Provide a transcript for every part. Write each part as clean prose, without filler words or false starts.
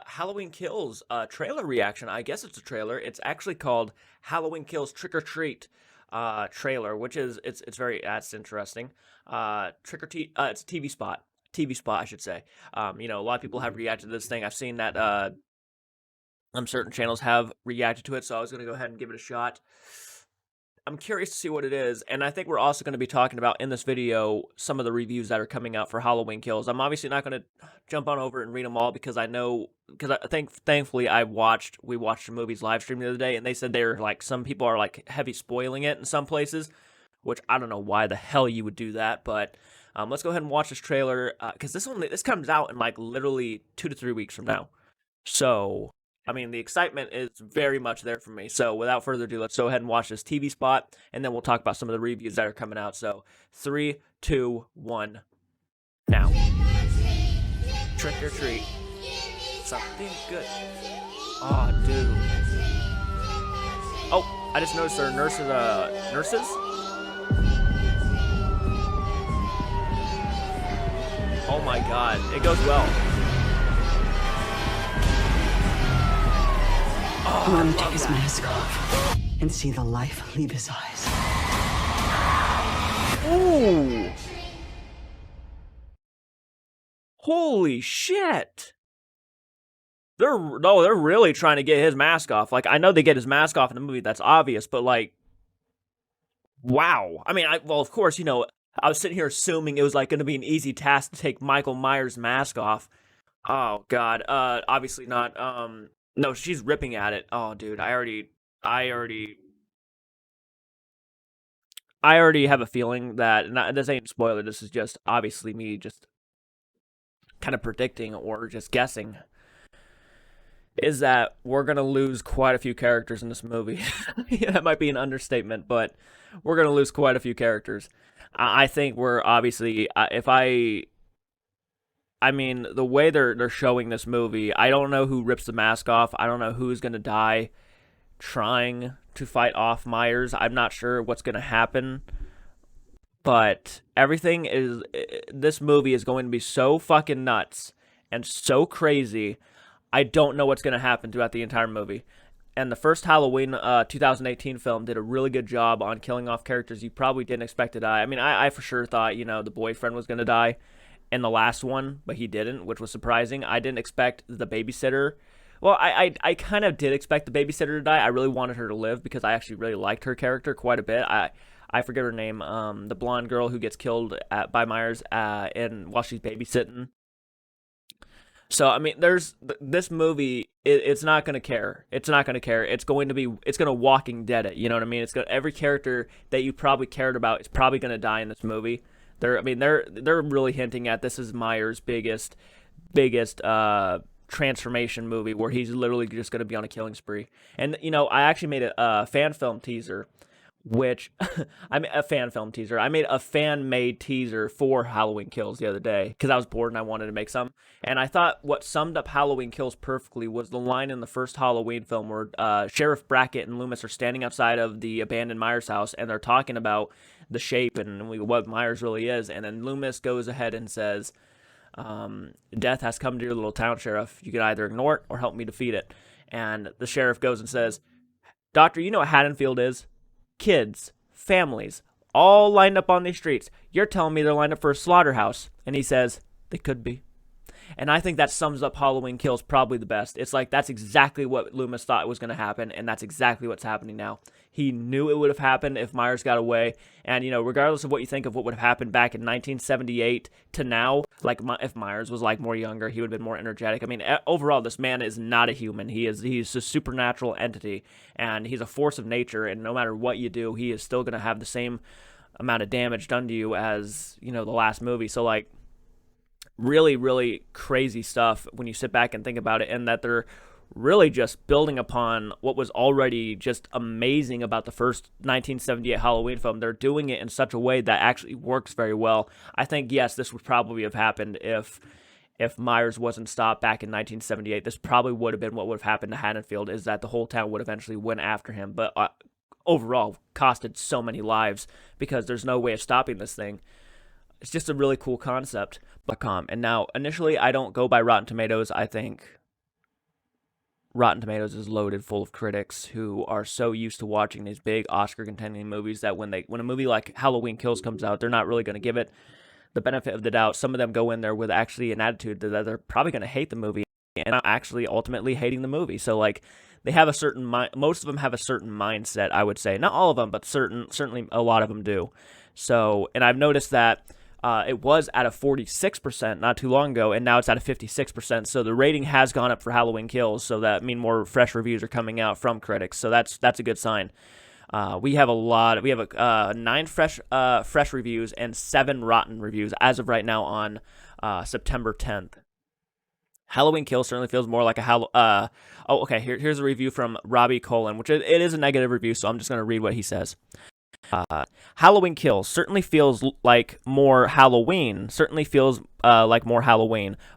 Halloween Kills trailer reaction. I guess it's a trailer. It's actually called Halloween Kills Trick or Treat trailer, which is it's very that's interesting. Trick or Treat. It's a TV spot. TV spot, I should say. A lot of people have reacted to this thing. I've seen that certain channels have reacted to it, so I was gonna go ahead and give it a shot. I'm curious to see what it is, and I think we're also going to be talking about in this video some of the reviews that are coming out for Halloween Kills. I'm obviously not going to jump on over and read them all because I think thankfully we watched the movie's live stream the other day, and they said they're like some people are like heavy spoiling it in some places, which I don't know why the hell you would do that, but let's go ahead and watch this trailer because this comes out in like literally 2 to 3 weeks from now, so. I mean, the excitement is very much there for me. So without further ado, let's go ahead and watch this TV spot, and then we'll talk about some of the reviews that are coming out. So 3, 2, 1, now. Trick or treat. Something good. Oh, dude. Oh, I just noticed there are nurses? Oh my god, it goes well. Oh, let him take his mask off and see the life leave his eyes. Ooh! Holy shit! They're really trying to get his mask off. Like, I know they get his mask off in the movie, that's obvious, but like, wow. I mean, well, of course, I was sitting here assuming it was like going to be an easy task to take Michael Myers' mask off. Oh god, obviously not. No, she's ripping at it. Oh, dude, I already have a feeling that this ain't a spoiler. This is just obviously me just kind of predicting or just guessing. Is that we're gonna lose quite a few characters in this movie? Yeah, that might be an understatement, but we're gonna lose quite a few characters. I think we're obviously I mean, the way they're showing this movie, I don't know who rips the mask off. I don't know who's going to die trying to fight off Myers. I'm not sure what's going to happen. But this movie is going to be so fucking nuts and so crazy. I don't know what's going to happen throughout the entire movie. And the first Halloween 2018 film did a really good job on killing off characters you probably didn't expect to die. I mean, I for sure thought, the boyfriend was going to die in the last one, but he didn't, which was surprising. I didn't expect the babysitter. Well, I kind of did expect the babysitter to die. I really wanted her to live because I actually really liked her character quite a bit. I forget her name. The blonde girl who gets killed by Myers while she's babysitting. So I mean, this movie. It's not gonna care. It's not gonna care. It's gonna Walking Dead it. You know what I mean? Every character that you probably cared about is probably gonna die in this movie. They're really hinting at this is Myers' biggest transformation movie where he's literally just going to be on a killing spree. And I actually made a fan film teaser, which I made a fan-made teaser for Halloween Kills the other day because I was bored and I wanted to make some. And I thought what summed up Halloween Kills perfectly was the line in the first Halloween film where Sheriff Brackett and Loomis are standing outside of the abandoned Myers house and they're talking about the shape and what Myers really is. And then Loomis goes ahead and says, death has come to your little town, Sheriff. You can either ignore it or help me defeat it. And the sheriff goes and says, Doctor, you know what Haddonfield is? Kids, families, all lined up on these streets. You're telling me they're lined up for a slaughterhouse. And he says, they could be. And I think that sums up Halloween Kills probably the best. It's like that's exactly what Loomis thought was going to happen, and that's exactly what's happening now. He knew it would have happened if Myers got away, and regardless of what you think of what would have happened back in 1978 to now, like if Myers was like more younger, he would have been more energetic. I mean, overall, this man is not a human. He's a supernatural entity, and he's a force of nature. And no matter what you do, he is still going to have the same amount of damage done to you as the last movie. So like. Really, really crazy stuff when you sit back and think about it, and that they're really just building upon what was already just amazing about the first 1978 Halloween film. They're doing it in such a way that actually works very well. I think, yes, this would probably have happened if Myers wasn't stopped back in 1978. This probably would have been what would have happened to Haddonfield, is that the whole town would eventually went after him, but overall costed so many lives because there's no way of stopping this thing. It's just a really cool concept. And now, initially, I don't go by Rotten Tomatoes. I think Rotten Tomatoes is loaded full of critics who are so used to watching these big Oscar-contending movies that when a movie like Halloween Kills comes out, they're not really going to give it the benefit of the doubt. Some of them go in there with actually an attitude that they're probably going to hate the movie and not actually ultimately hating the movie. So like they have a certain most of them have a certain mindset, I would say. Not all of them, but certainly a lot of them do. So, and I've noticed that it was at a 46% not too long ago, and now it's at a 56%. So the rating has gone up for Halloween Kills. So that means more fresh reviews are coming out from critics. So that's a good sign. We have 9 fresh reviews and 7 rotten reviews as of right now on September 10th. Halloween Kills certainly feels more like a here's a review from Robbie Colin, which it is a negative review, so I'm just going to read what he says. Halloween Kills certainly feels like more Halloween,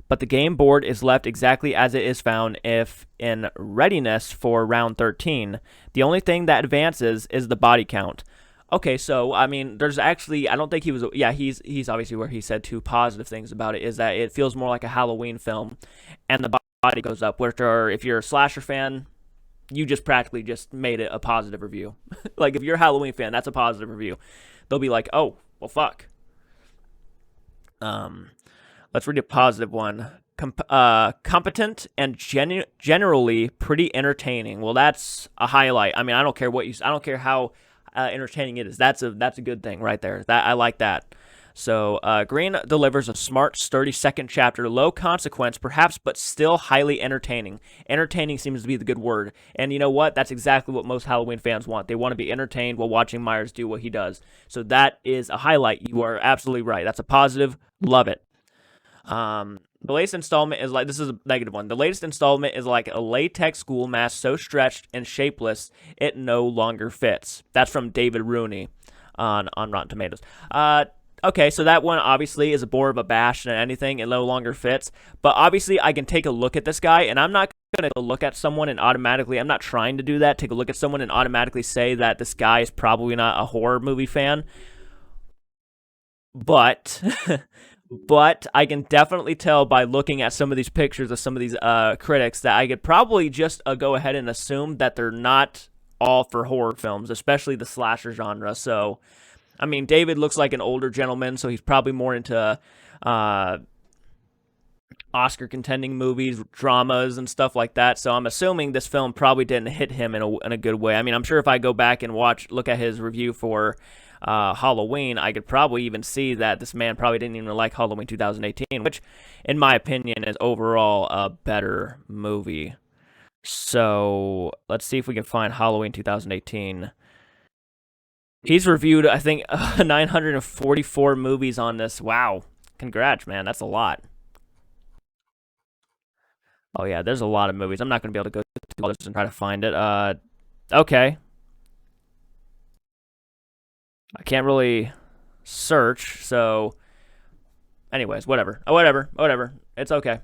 but the game board is left exactly as it is found if in readiness for round 13. The only thing that advances is the body count. Okay, so, I mean, there's actually, I don't think he was, yeah, he's obviously where he said 2 positive things about it, is that it feels more like a Halloween film, and the body goes up, which are, if you're a slasher fan, you just practically just made it a positive review. Like, if you're a Halloween fan, that's a positive review. They'll be like, oh, well, fuck. Let's read a positive one. Competent and generally pretty entertaining. Well, that's a highlight. I mean, I don't care how entertaining it is. That's a good thing right there. I like that. So Green delivers a smart, sturdy second chapter, low consequence perhaps, but still highly entertaining. Entertaining seems to be the good word. And you know what? That's exactly what most Halloween fans want. They want to be entertained while watching Myers do what he does. So that is a highlight. You are absolutely right. That's a positive. Love it. The latest installment is like, this is a negative one. The latest installment is like a latex school mask so stretched and shapeless it no longer fits. That's from David Rooney on Rotten Tomatoes. Okay, so that one obviously is more of a bash than anything. It no longer fits. But obviously I can take a look at this guy, and I'm not going to look at someone and automatically, I'm not trying to do that, take a look at someone and automatically say that this guy is probably not a horror movie fan. But... But I can definitely tell by looking at some of these pictures of some of these critics that I could probably just go ahead and assume that they're not all for horror films, especially the slasher genre. So, I mean, David looks like an older gentleman, so he's probably more into Oscar-contending movies, dramas, and stuff like that. So I'm assuming this film probably didn't hit him in a good way. I mean, I'm sure if I go back and look at his review for Halloween, I could probably even see that this man probably didn't even like Halloween 2018, which, in my opinion, is overall a better movie. So let's see if we can find Halloween 2018. He's reviewed, I think, 944 movies on this. Wow. Congrats, man. That's a lot. Oh, yeah, there's a lot of movies. I'm not going to be able to go through all this and try to find it. Okay. I can't really search, so... Anyways, whatever. Whatever. It's okay.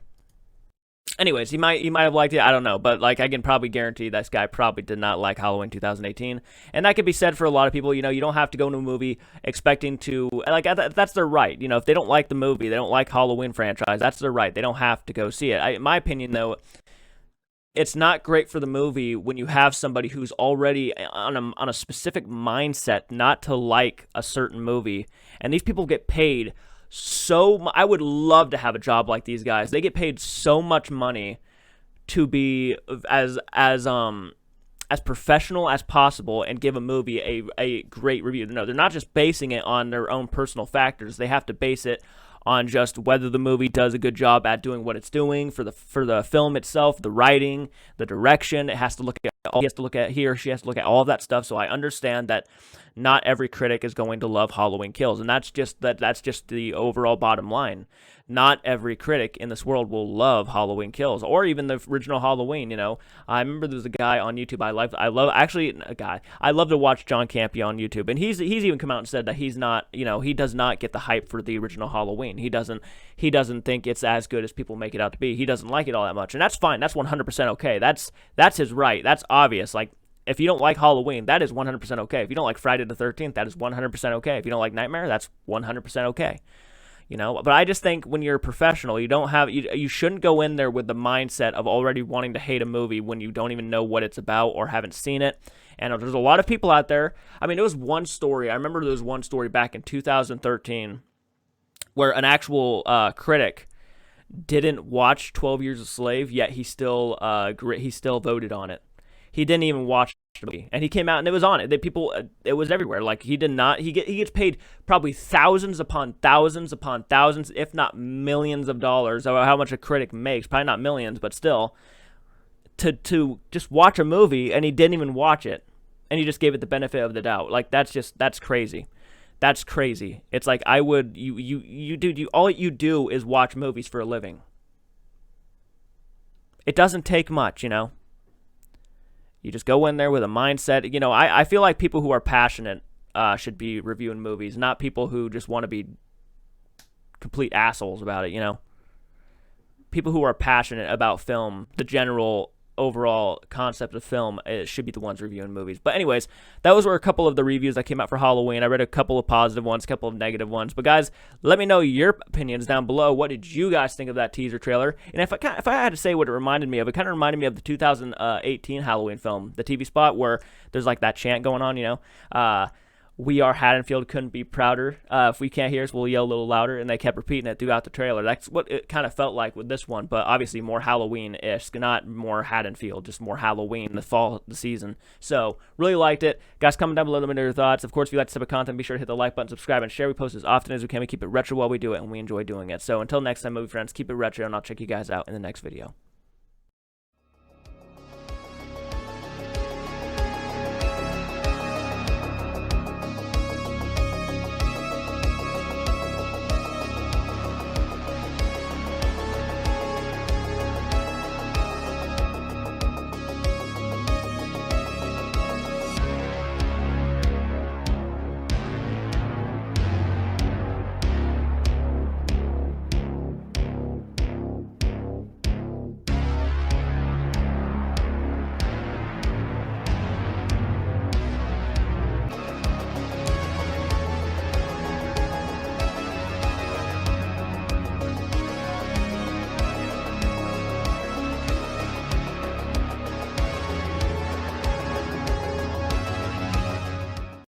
Anyways, he might have liked it, I don't know, but like I can probably guarantee this guy probably did not like Halloween 2018, and that could be said for a lot of people. You know, you don't have to go to a movie expecting to, like, that's their right. You know, if they don't like the movie, they don't like Halloween franchise, that's their right. They don't have to go see it. In my opinion, though, it's not great for the movie when you have somebody who's already on a specific mindset not to like a certain movie, and these people get paid so I would love to have a job like these guys. They get paid so much money to be as professional as possible and give a movie a great review. No, they're not just basing it on their own personal factors. They have to base it on just whether the movie does a good job at doing what it's doing for the film itself, the writing, the direction. It has to look at he or she has to look at all of that stuff. So I understand that not every critic is going to love Halloween Kills, and that's just the overall bottom line. Not every critic in this world will love Halloween Kills, or even the original Halloween. You know, I remember there was a guy on YouTube I love to watch John Campea on YouTube, and he's even come out and said that he's not, you know, he does not get the hype for the original Halloween. He doesn't think it's as good as people make it out to be. He doesn't like it all that much, and that's fine. That's 100% okay. That's his right. That's obvious. Like, if you don't like Halloween, that is 100% okay. If you don't like Friday the 13th, that is 100% okay. If you don't like Nightmare, that's 100% okay. you know. But I just think when you're a professional, you shouldn't go in there with the mindset of already wanting to hate a movie when you don't even know what it's about or haven't seen it. And there's a lot of people out there. I mean, it was one story. I remember there was one story back in 2013 where an actual critic didn't watch 12 Years a Slave, yet he still voted on it. He didn't even watch the movie, and he came out and it was on it. It was everywhere. Like, he did not. He gets paid probably thousands upon thousands, if not millions of dollars. How much a critic makes? Probably not millions, but still, to just watch a movie, and he didn't even watch it, and he just gave it the benefit of the doubt. Like, that's crazy. That's crazy. It's like, all you do is watch movies for a living. It doesn't take much, you know. You just go in there with a mindset. You know, I feel like people who are passionate should be reviewing movies, not people who just want to be complete assholes about it, you know. People who are passionate about film, the general overall concept of film, should be the ones reviewing movies. But anyways, those were a couple of the reviews that came out for Halloween. I read a couple of positive ones, a couple of negative ones. But guys, let me know your opinions down below. What did you guys think of that teaser trailer? And if I had to say what it reminded me of, it kind of reminded me of the 2018 Halloween film, the TV spot where there's like that chant going on, you know. We are Haddonfield, couldn't be prouder. If we can't hear us, we'll yell a little louder. And they kept repeating it throughout the trailer. That's what it kind of felt like with this one, but obviously more Halloween-ish, not more Haddonfield, just more Halloween, the season. So, really liked it. Guys, comment down below, let me know your thoughts. Of course, if you like this type of content, be sure to hit the like button, subscribe, and share. We post as often as we can. We keep it retro while we do it, and we enjoy doing it. So, until next time, movie friends, keep it retro, and I'll check you guys out in the next video.